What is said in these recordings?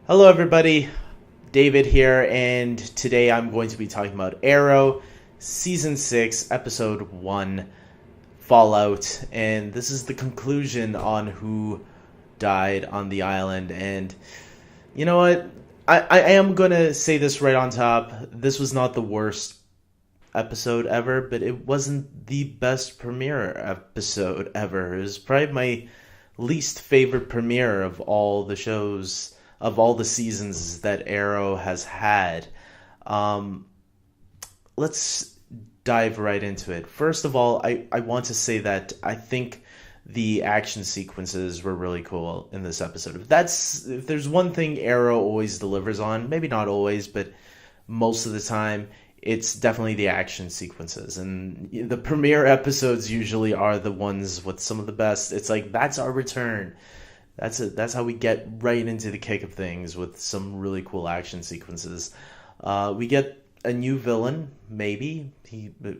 Hello, everybody. David here, and today I'm going to be talking about Arrow, Season 6, Episode 1, Fallout. And this is the conclusion on who died on the island. And you know what? I am going to say this right on top. This was not the worst episode ever, but it wasn't the best premiere episode ever. It was probably my least favorite premiere of all the shows, of all the seasons that Arrow has had. Um, let's dive right into it. First of all, I want to say that I think the action sequences were really cool in this episode. If there's one thing Arrow always delivers on, maybe not always, but most of the time, it's definitely the action sequences. And the premiere episodes usually are the ones with some of the best. It's like, that's our return. That's how we get right into the kick of things with some really cool action sequences. We get a new villain, maybe,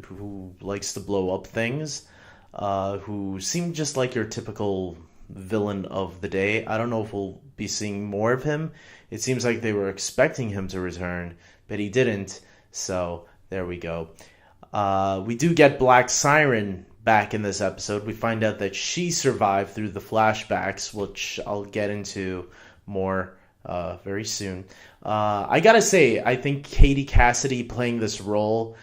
who likes to blow up things, who seemed just like your typical villain of the day. I don't know if we'll be seeing more of him. It seems like they were expecting him to return, but he didn't. So there we go. We do get Black Siren back in this episode. We find out that she survived through the flashbacks, which I'll get into more very soon. I gotta say, I think Katie Cassidy playing this role,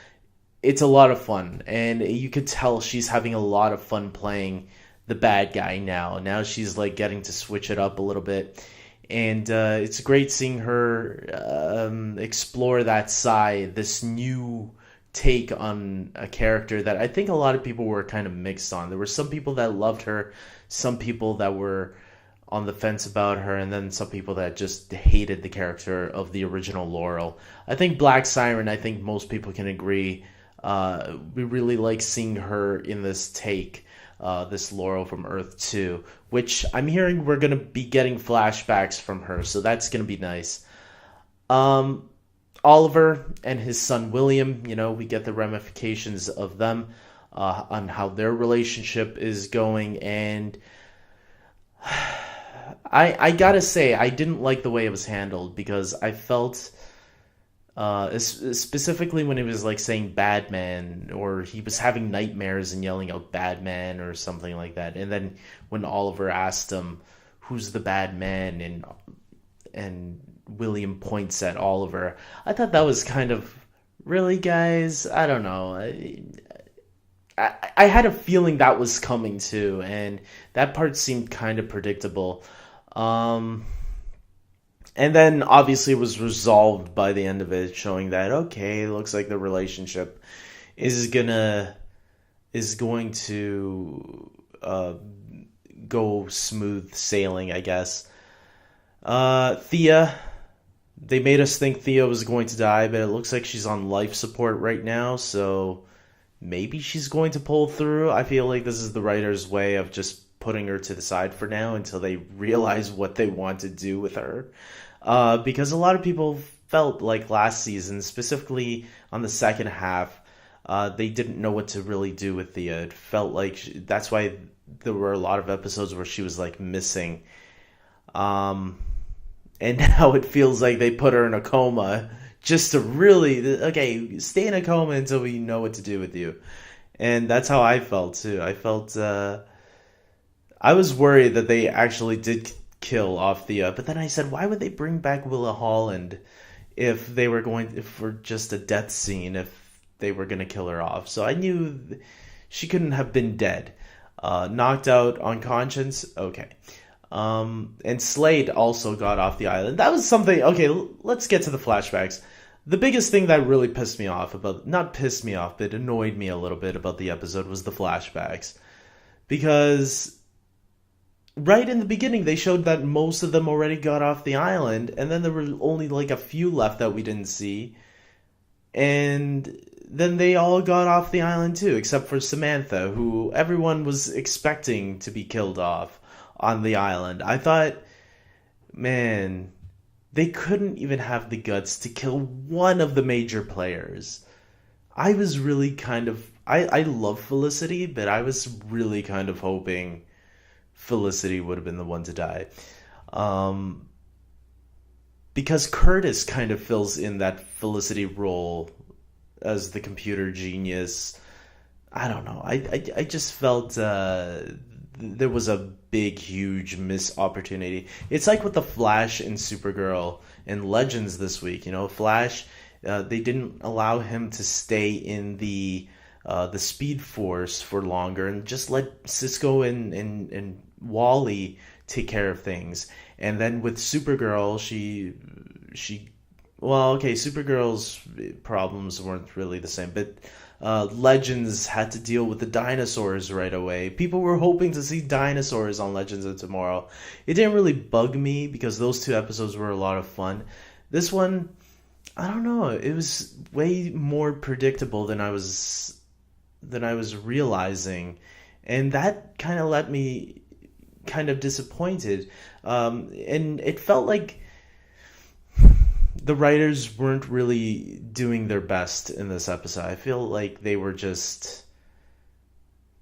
it's a lot of fun, and you could tell she's having a lot of fun playing the bad guy now. Now she's like getting to switch it up a little bit, and it's great seeing her explore that side, this new take on a character that I think a lot of people were kind of mixed on. There were some people that loved her, some people that were on the fence about her, and then some people that just hated the character of the original Laurel. I think Black Siren, I think most people can agree, we really like seeing her in this take, this Laurel from Earth 2, which I'm hearing we're going to be getting flashbacks from her, so that's going to be nice. Oliver and his son William, we get the ramifications of them, on how their relationship is going, and I gotta say, I didn't like the way it was handled, because I felt, specifically when he was like saying bad man, or he was having nightmares and yelling out bad man or something like that, and then when Oliver asked him who's the bad man, and William points at Oliver, I thought that was kind of, really, guys? I don't know. I had a feeling that was coming too, and that part seemed kind of predictable. Um, and then obviously it was resolved by the end of it, showing that, okay, looks like the relationship is going to go smooth sailing, I guess. Thea, they made us think Thea was going to die, but it looks like she's on life support right now, so maybe she's going to pull through. I feel like this is the writer's way of just putting her to the side for now until they realize what they want to do with her. Because a lot of people felt like last season, specifically on the second half, they didn't know what to really do with Thea. It felt like that's why there were a lot of episodes where she was like missing. And now it feels like they put her in a coma just to really, okay, stay in a coma until we know what to do with you. And that's how I felt too. I was worried that they actually did kill off Thea, but then I said, why would they bring back Willa Holland if for just a death scene, if they were going to kill her off? So I knew she couldn't have been dead. Knocked out on conscience, okay. And Slade also got off the island. That was something. Okay, let's get to the flashbacks. The biggest thing that really not pissed me off, but annoyed me a little bit about the episode was the flashbacks. Because right in the beginning, they showed that most of them already got off the island, and then there were only like a few left that we didn't see. And then they all got off the island too, except for Samantha, who everyone was expecting to be killed off on the island. I thought, man, they couldn't even have the guts to kill one of the major players. I was really I love Felicity, but I was really kind of hoping Felicity would have been the one to die. Um, because Curtis kind of fills in that Felicity role as the computer genius. I don't know. I just felt there was a big, huge missed opportunity. It's like with the Flash and Supergirl and Legends this week. You know, Flash, they didn't allow him to stay in the Speed Force for longer and just let Cisco and Wally take care of things. And then with Supergirl, she well, okay, Supergirl's problems weren't really the same, but Legends had to deal with the dinosaurs right away. People were hoping to see dinosaurs on Legends of Tomorrow. It didn't really bug me because those two episodes were a lot of fun. This one, I don't know, it was way more predictable than I was realizing, and that kind of left me kind of disappointed. And it felt like the writers weren't really doing their best in this episode. I feel like they were just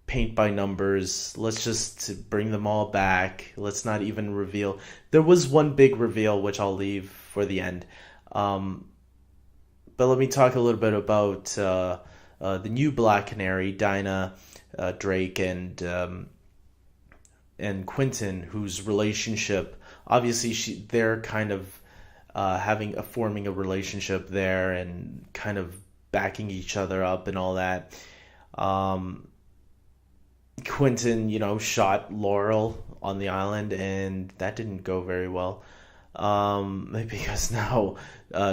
paint by numbers. Let's just bring them all back. Let's not even reveal. There was one big reveal, which I'll leave for the end. But let me talk a little bit about the new Black Canary, Dinah, Drake, and Quentin, whose relationship, obviously they're kind of forming a relationship there and kind of backing each other up and all that. Quentin, shot Laurel on the island, and that didn't go very well. Because now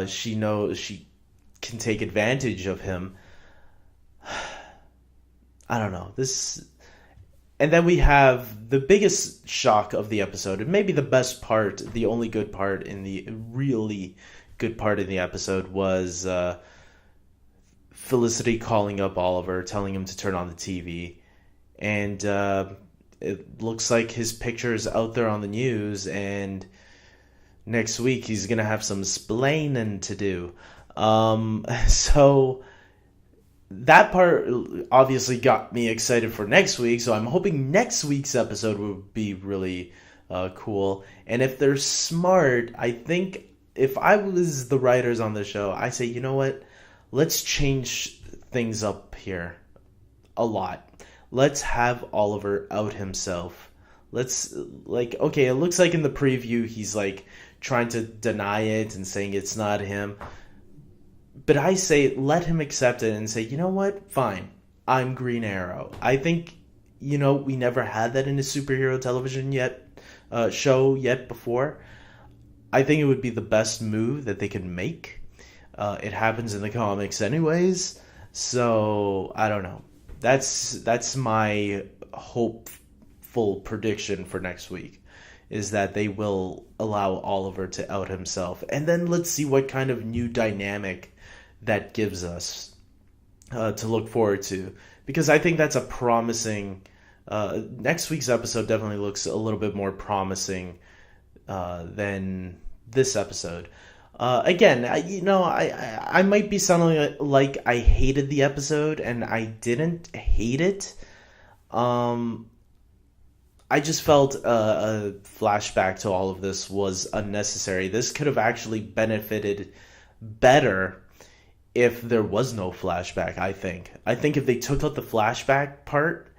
she knows she can take advantage of him. I don't know. And then we have the biggest shock of the episode, and maybe the best part, the only good part really good part in the episode was Felicity calling up Oliver, telling him to turn on the TV. And it looks like his picture is out there on the news, and next week he's going to have some splaining to do. So that part obviously got me excited for next week, so I'm hoping next week's episode will be really cool. And if they're smart, I think if I was the writers on the show, I say, you know what? Let's change things up here a lot. Let's have Oliver out himself. Okay, it looks like in the preview he's like trying to deny it and saying it's not him. But I say, let him accept it and say, you know what? Fine. I'm Green Arrow. I think, we never had that in a superhero television show yet before. I think it would be the best move that they can make. It happens in the comics anyways. So, I don't know. That's my hopeful prediction for next week, is that they will allow Oliver to out himself. And then let's see what kind of new dynamic that gives us to look forward to, because I think that's a promising next week's episode definitely looks a little bit more promising than this episode. Again, I might be sounding like I hated the episode, and I didn't hate it. I just felt a flashback to all of this was unnecessary. This could have actually benefited better if there was no flashback, I think. I think if they took out the flashback part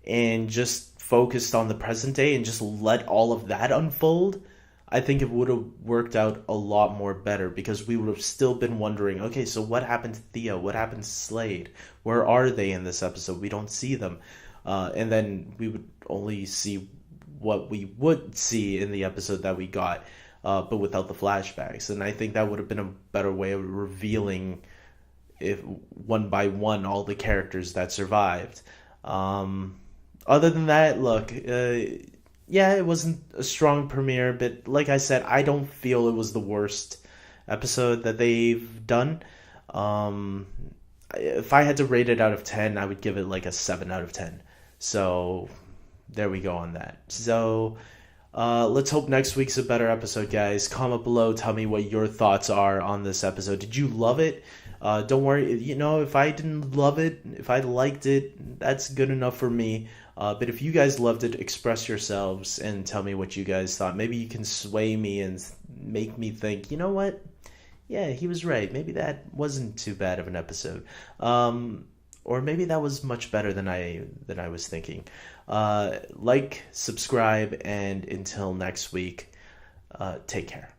and just focused on the present day and just let all of that unfold, I think it would have worked out a lot more better, because we would have still been wondering, okay, so what happened to Theo? What happened to Slade? Where are they in this episode? We don't see them. And then we would only see what we would see in the episode that we got, but without the flashbacks. And I think that would have been a better way of revealing, if one by one, all the characters that survived. Other than that, look, it wasn't a strong premiere, but like I said, I don't feel it was the worst episode that they've done. If I had to rate it out of 10, I would give it like a 7 out of 10. So there we go on that. So let's hope next week's a better episode, guys. Comment below, tell me what your thoughts are on this episode. Did you love it? Don't worry, if I didn't love it, if I liked it, that's good enough for me. But if you guys loved it, express yourselves and tell me what you guys thought. Maybe you can sway me and make me think, you know what? Yeah, he was right. Maybe that wasn't too bad of an episode. Or maybe that was much better than I was thinking. Like, subscribe, and until next week, take care.